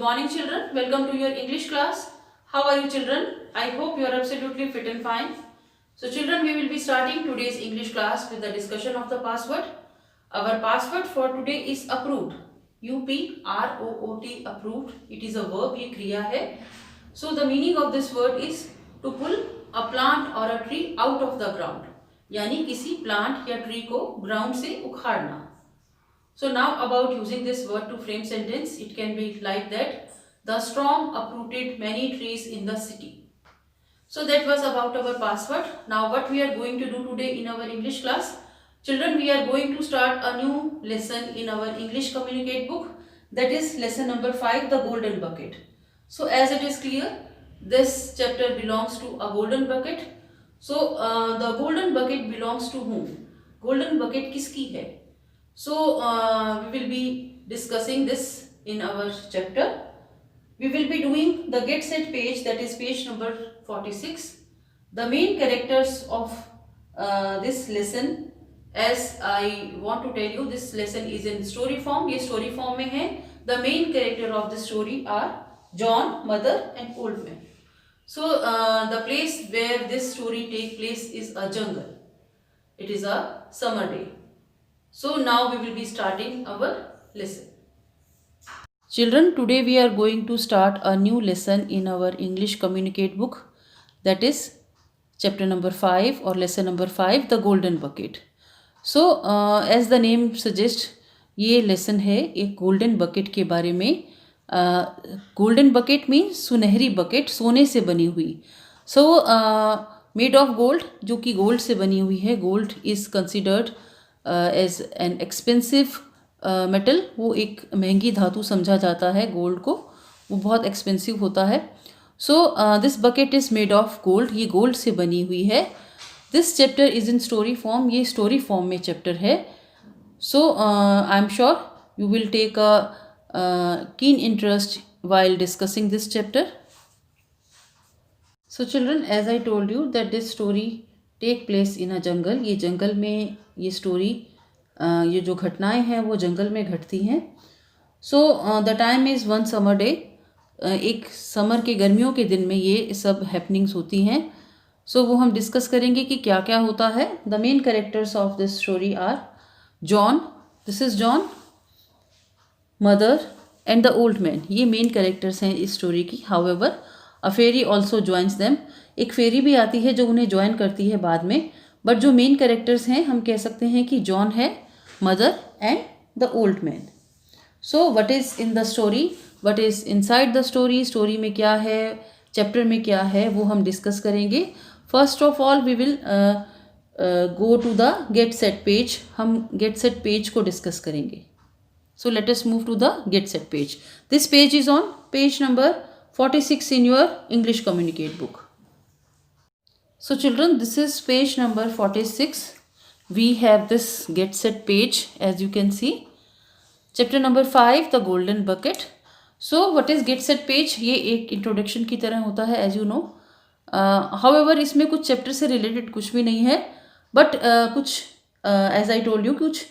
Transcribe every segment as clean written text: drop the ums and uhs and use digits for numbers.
morning children, welcome to your English class. How are you children? I hope you are absolutely fit and fine. So children, we will be starting today's English class with the discussion of the password. Our password for today is approved. UPROOT, approved. It is a verb, ये क्रिया है. So the meaning of this word is to pull a plant or a tree out of the ground. यानी किसी plant या tree को ground से उखाड़ना. So now about using this word to frame sentence, it can be like that. The storm uprooted many trees in the city. So that was about our password. Now what we are going to do today in our English class? Children, we are going to start a new lesson in our English Communicate book. That is lesson number 5, the golden bucket. So as it is clear, this chapter belongs to a golden bucket. So the golden bucket belongs to whom? Golden bucket किसकी है? So we will be discussing this in our chapter. We will be doing the get set page, that is page number 46. The main characters of this lesson, as I want to tell you, this lesson is in story form. ये story form में है. The main character of the story are John, mother and old man. So the place where this story take place is a jungle. It is a summer day. So now we will be starting our lesson. Children, today we are going to start a new lesson in our English Communicate book. That is chapter number 5 or lesson number 5, the golden bucket. So as the name suggests, ये lesson है एक golden bucket के बारे में. Golden bucket means सुनहरी bucket, सोने से बनी हुई. So made of gold, जो कि gold से बनी हुई है. Gold is considered as an expensive metal. वो एक महंगी धातु समझा जाता है गोल्ड को, वो बहुत एक्सपेंसिव होता है. So this bucket is made of gold, ये गोल्ड से बनी हुई है. This chapter is in story form, ये स्टोरी फॉर्म में चैप्टर है. So I am sure you will take a keen interest while discussing this chapter. So children, as I told you that this story take place in a jungle. ये जंगल में ये story, ये जो घटनाएं हैं वो जंगल में घटती हैं. So the time is one summer day. एक समर के गर्मियों के दिन में ये सब हैपनिंग्स होती हैं. सो वो हम डिस्कस करेंगे कि क्या क्या होता है. The main characters of this story are John, this is John, mother and the old man. ये मेन कैरेक्टर्स हैं इस स्टोरी की. However a fairy also joins them. एक फेरी भी आती है जो उन्हें ज्वाइन करती है बाद में. बट जो मेन कैरेक्टर्स हैं हम कह सकते हैं कि जॉन है, mother and the old man. So what is in the story, what is inside the story, story में क्या है, चैप्टर में क्या है, वो हम डिस्कस करेंगे. First of all we will go to the get set page. हम गेट सेट पेज को डिस्कस करेंगे. So let us move to the get set page. This page is on page number 46 in your English Communicate book. So children, this is page number 46. We have this get set page, as you can see. Chapter number 5, the golden bucket. So what is get set page? ये एक introduction की तरह होता है, as you know. However, इसमें कुछ chapter से related कुछ भी नहीं है. But कुछ as I told you, कुछ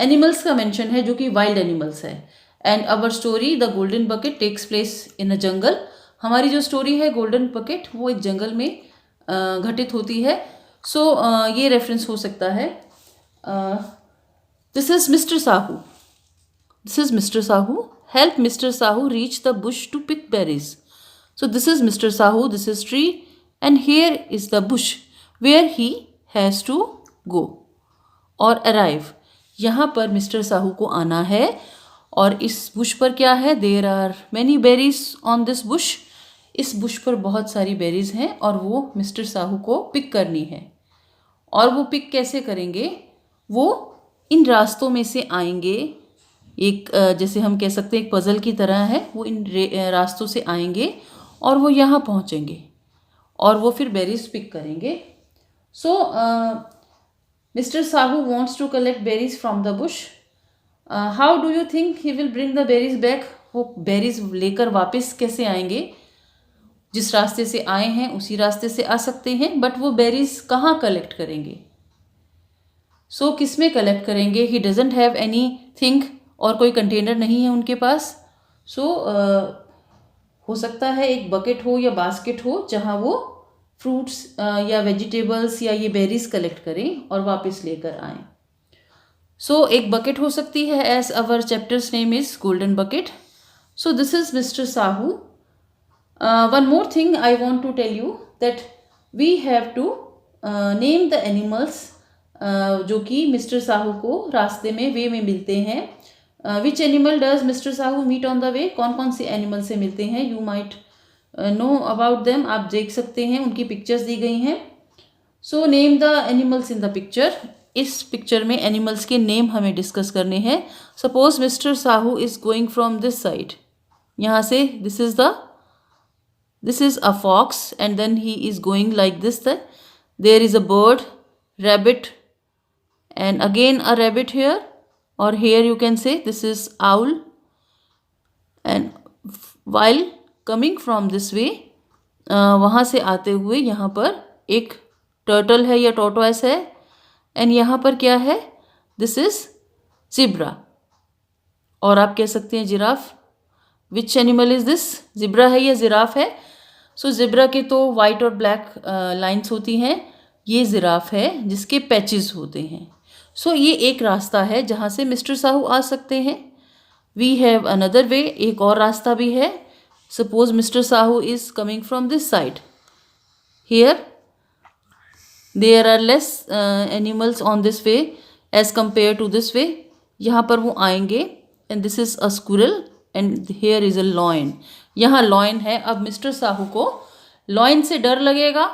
animals का mention है जो कि wild animals है. And our story, the golden bucket, takes place in a jungle. हमारी जो स्टोरी है गोल्डन बकेट, वो एक जंगल में घटित होती है. सो ये रेफरेंस हो सकता है. This is Mister Sahu, this is Mister Sahu. Help Mister Sahu reach the bush to pick berries. So this is Mister Sahu, this is tree and here is the bush where he has to go और arrive. यहाँ पर mister Sahu को आना है और इस bush पर क्या है, there are many berries on this bush. इस बुश पर बहुत सारी बेरीज हैं और वो मिस्टर साहू को पिक करनी है. और वो पिक कैसे करेंगे, वो इन रास्तों में से आएंगे. एक जैसे हम कह सकते हैं एक पज़ल की तरह है. वो इन रास्तों से आएंगे और वो यहाँ पहुँचेंगे और वो फिर बेरीज पिक करेंगे. So mister Sahu wants to collect berries from the bush. How do you think he will bring the berries back. वो बेरीज लेकर वापस कैसे आएंगे. जिस रास्ते से आए हैं उसी रास्ते से आ सकते हैं, बट वो बेरीज कहाँ कलेक्ट करेंगे. सो किस में कलेक्ट करेंगे. He doesn't have any thing, और कोई कंटेनर नहीं है उनके पास. सो हो सकता है एक बकेट हो या बास्केट हो जहाँ वो फ्रूट्स या वेजिटेबल्स या ये बेरीज कलेक्ट करें और वापस लेकर आएं। सो एक बकेट हो सकती है, as our chapters name is golden bucket. So this is Mister Sahu. One more thing I want to tell you that we have to name the animals जो कि मिस्टर साहू को रास्ते में वे में मिलते हैं. Which animal does Mister Sahu meet on the way, कौन कौन से एनिमल से मिलते हैं. You might know about them, आप देख सकते हैं, उनकी पिक्चर्स दी गई हैं. So name the animals in the picture. इस पिक्चर में एनिमल्स के नेम हमें डिस्कस करने हैं. Suppose Mister Sahu is going from this side, यहाँ से this is a fox and then he is going like this. There is a bird, rabbit, and again a rabbit here, or here you can say this is owl. And while coming from this way, वहाँ से आते हुए यहाँ पर एक turtle है या टोटवाइस है, एंड यहाँ पर क्या है, दिस इज जिब्रा, और आप कह सकते हैं giraffe. Which animal is this, zebra है या जिराफ है. सो जिब्रा के तो वाइट और ब्लैक लाइंस होती हैं, ये जिराफ है जिसके पैचेस होते हैं. सो ये एक रास्ता है जहाँ से मिस्टर साहू आ सकते हैं. वी हैव अनदर वे, एक और रास्ता भी है. Suppose Mister Sahu is coming from this side, here there are less animals on this way as compare to this way. यहाँ पर वो आएंगे and this is a squirrel and here is a lion. यहाँ लॉयन है. अब mister Sahu को lion से डर लगेगा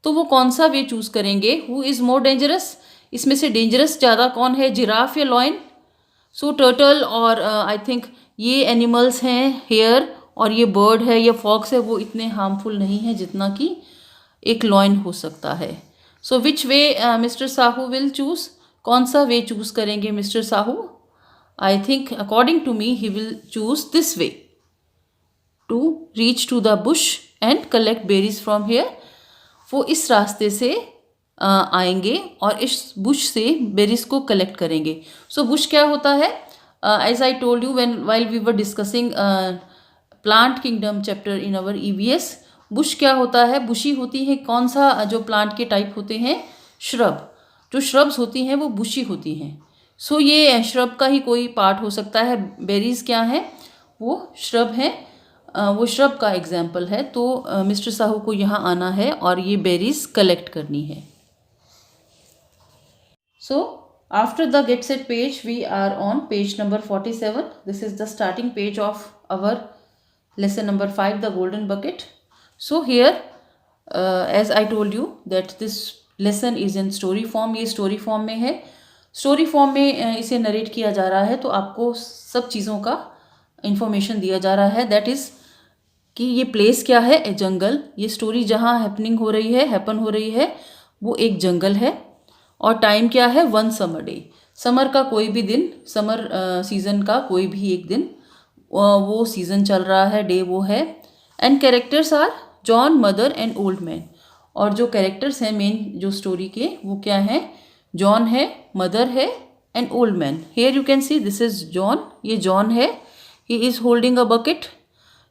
तो वो कौन सा वे चूज करेंगे. हु इज मोर डेंजरस, इसमें से डेंजरस ज़्यादा कौन है, जिराफ या लॉयन. सो टर्टल और आई थिंक ये एनिमल्स हैं हेयर, और ये बर्ड है या फॉक्स है, वो इतने हार्मफुल नहीं है जितना कि एक लॉयन हो सकता है. So which way Mister Sahu will choose, कौन सा वे चूज करेंगे Mister Sahu. I think according to me he will choose this way to reach to the bush and collect berries from here. वो इस रास्ते से आएंगे और इस बुश से बेरीज को कलेक्ट करेंगे. सो बुश क्या होता है, as I told you when while we were discussing plant kingdom chapter in our EVS. Bush क्या होता है, बुशी होती है कौन सा जो प्लांट के टाइप होते हैं, श्रब. जो श्रब्स होती हैं वो बुशी होती हैं. सो ये श्रब का ही कोई पार्ट हो सकता है. बेरीज क्या है, वो श्रब है, वो श्रब का एग्जाम्पल है. तो मिस्टर साहू को यहाँ आना है और ये बेरीज कलेक्ट करनी है. So after the get set page we are on page number 47. This is the starting page of our lesson number 5, the golden bucket. So here as I told you that this lesson is in story form. ये story form में है. Story form में इसे narrate किया जा रहा है, तो आपको सब चीज़ों का इंफॉर्मेशन दिया जा रहा है. दैट इज़ कि ये प्लेस क्या है, ए जंगल. ये स्टोरी जहाँ हैपन हो रही है वो एक जंगल है. और टाइम क्या है, 1 समर डे. समर का कोई भी दिन, समर सीज़न का कोई भी एक दिन, वो सीज़न चल रहा है, डे वो है. And characters are John, mother and old man. और जो कैरेक्टर्स हैं मेन जो स्टोरी के, वो क्या हैं, जॉन है, मदर है and old man. Here you can see this is John. ये जॉन है. He is holding a bucket.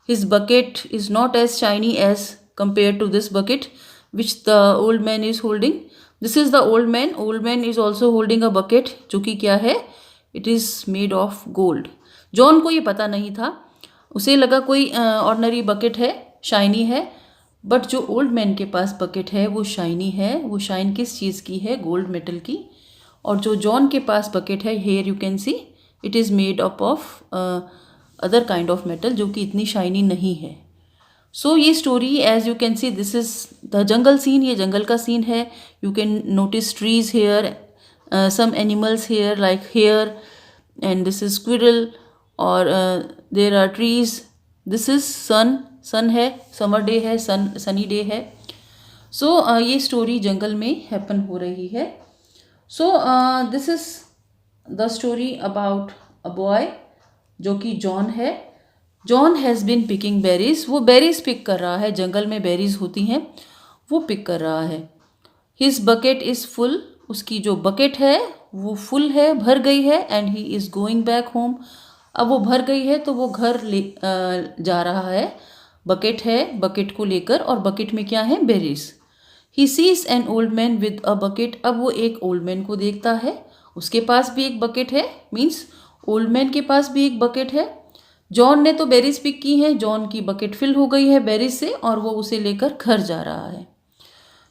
His bucket is not as shiny as compared to this bucket which the old man is holding. This is the old man. Old man is also holding a bucket जो कि क्या है, it is made of gold. John को ये पता नहीं था, उसे लगा कोई ऑर्डनरी बकेट है, शाइनी है. बट जो ओल्ड मैन के पास बकेट है वो शाइनी है. वो शाइन किस चीज़ की है, गोल्ड मेटल की. और जो जॉन के पास बकेट है, here you can see it is made up of other kind of metal जो कि इतनी शाइनी नहीं है. सो ये story as you can see this is the jungle scene. ये जंगल का सीन है. You can notice trees here, some animals here like here, and this is squirrel, और there are trees. This is sun. Sun है, summer day है, sunny day है. So ये story जंगल में हैपन हो रही है. So this is the story about a boy जो कि जॉन है. John has been picking berries. वो बेरीज पिक कर रहा है, जंगल में बेरीज होती हैं, वो पिक कर रहा है. His bucket is full. उसकी जो बकेट है वो फुल है, भर गई है. And he is going back home. अब वो भर गई है तो वो घर ले जा रहा है. बकेट है, बकेट को लेकर, और बकेट में क्या है, berries. He sees an old man with a bucket, अब वो एक ओल्ड मैन को देखता है, उसके पास भी एक बकेट है, मीन्स ओल्ड मैन के पास भी एक बकेट है। जॉन ने तो बेरीज पिक की हैं, जॉन की बकेट फिल हो गई है बेरीज से, और वो उसे लेकर घर जा रहा है।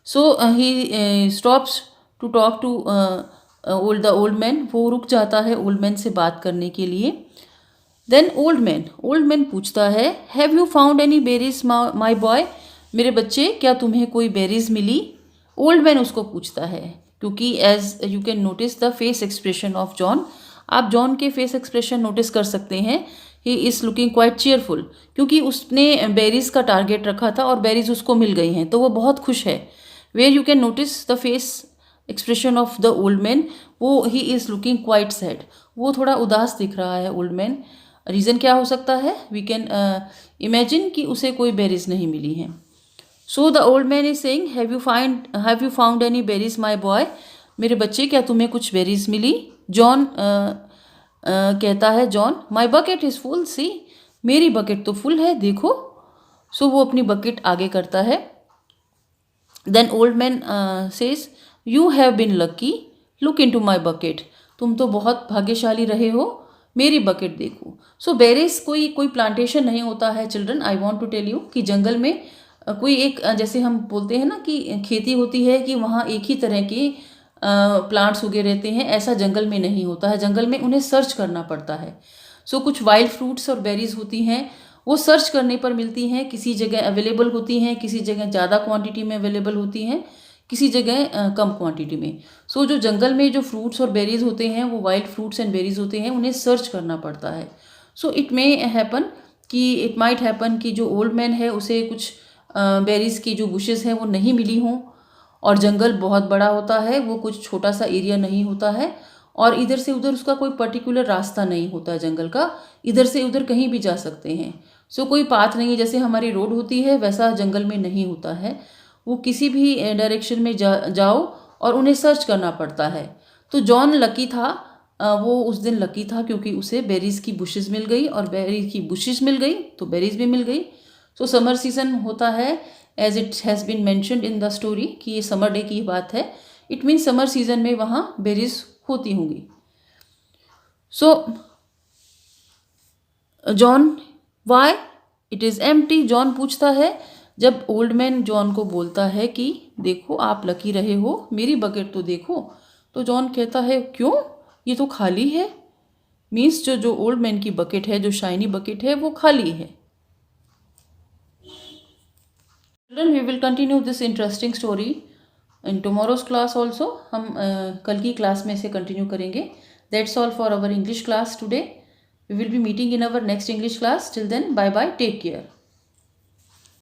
So he stops to talk to the old man, वो रुक जाता है ओल्ड मैन से बात करने के लिए। देन ओल्ड मैन पूछता है, have you found any berries my boy, मेरे बच्चे क्या तुम्हें कोई बेरीज मिली। ओल्ड मैन उसको पूछता है, क्योंकि as you can notice the face expression of John, आप जॉन के फेस एक्सप्रेशन नोटिस कर सकते हैं, he is looking quite cheerful, क्योंकि उसने बेरीज का टारगेट रखा था और बेरीज उसको मिल गई हैं, तो वो बहुत खुश है। Where you can notice the face expression of the old man, वो he is looking quite sad, वो थोड़ा उदास दिख रहा है ओल्ड मैन। रीज़न क्या हो सकता है, वी कैन इमेजिन कि उसे कोई बेरीज नहीं मिली हैं। So the old man is saying, have you found any berries my boy, मेरे बच्चे क्या तुम्हें कुछ बेरीज मिली। जॉन कहता है, John my bucket is full, see, मेरी बकेट तो फुल है, देखो। सो वो अपनी बकेट आगे करता है। Then old man says, you have been lucky, look into my bucket, तुम तो बहुत भाग्यशाली रहे हो, मेरी बकेट देखो। सो बेरीज कोई प्लांटेशन नहीं होता है children, I want to tell you कि जंगल में कोई एक जैसे हम बोलते हैं ना कि खेती होती है कि वहाँ एक ही तरह के प्लांट्स उगे रहते हैं, ऐसा जंगल में नहीं होता है, जंगल में उन्हें सर्च करना पड़ता है। सो कुछ वाइल्ड फ्रूट्स और बेरीज होती हैं, वो सर्च करने पर मिलती हैं, किसी जगह अवेलेबल होती हैं, किसी जगह ज़्यादा क्वांटिटी में अवेलेबल होती हैं, किसी जगह कम क्वांटिटी में। सो जो जंगल में जो फ्रूट्स और बेरीज होते हैं वो वाइल्ड फ्रूट्स एंड बेरीज होते हैं, उन्हें सर्च करना पड़ता है। सो इट माइट हैपन कि जो ओल्ड मैन है उसे कुछ बेरीज की जो बुशेस हैं वो नहीं मिली हों, और जंगल बहुत बड़ा होता है, वो कुछ छोटा सा एरिया नहीं होता है, और इधर से उधर उसका कोई पर्टिकुलर रास्ता नहीं होता है जंगल का, इधर से उधर कहीं भी जा सकते हैं। सो कोई पाथ नहीं, जैसे हमारी रोड होती है वैसा जंगल में नहीं होता है, वो किसी भी डायरेक्शन में जाओ और उन्हें सर्च करना पड़ता है। तो जॉन लकी था, वो उस दिन लकी था क्योंकि उसे बेरीज की बुशेस मिल गई, और बेरीज की बुशेस मिल गई तो बेरीज भी मिल गई। सो समर सीजन होता है, as it has been mentioned in the story, कि ये समर डे की बात है, इट मीन्स समर सीजन में वहाँ बेरीज होती होंगी। सो John, why it is empty, John पूछता है, जब ओल्ड मैन जॉन को बोलता है कि देखो आप लकी रहे हो, मेरी बकेट तो देखो, तो जॉन कहता है, क्यों, ये तो खाली है, मीन्स जो ओल्ड मैन की बकेट है, जो शाइनी बकेट है, वो खाली है। Children, we will continue this interesting story in tomorrow's class also, हम कल की क्लास में इसे कंटिन्यू करेंगे। That's all for our English class today. We will be meeting in our next English class. Till then, bye bye, take care.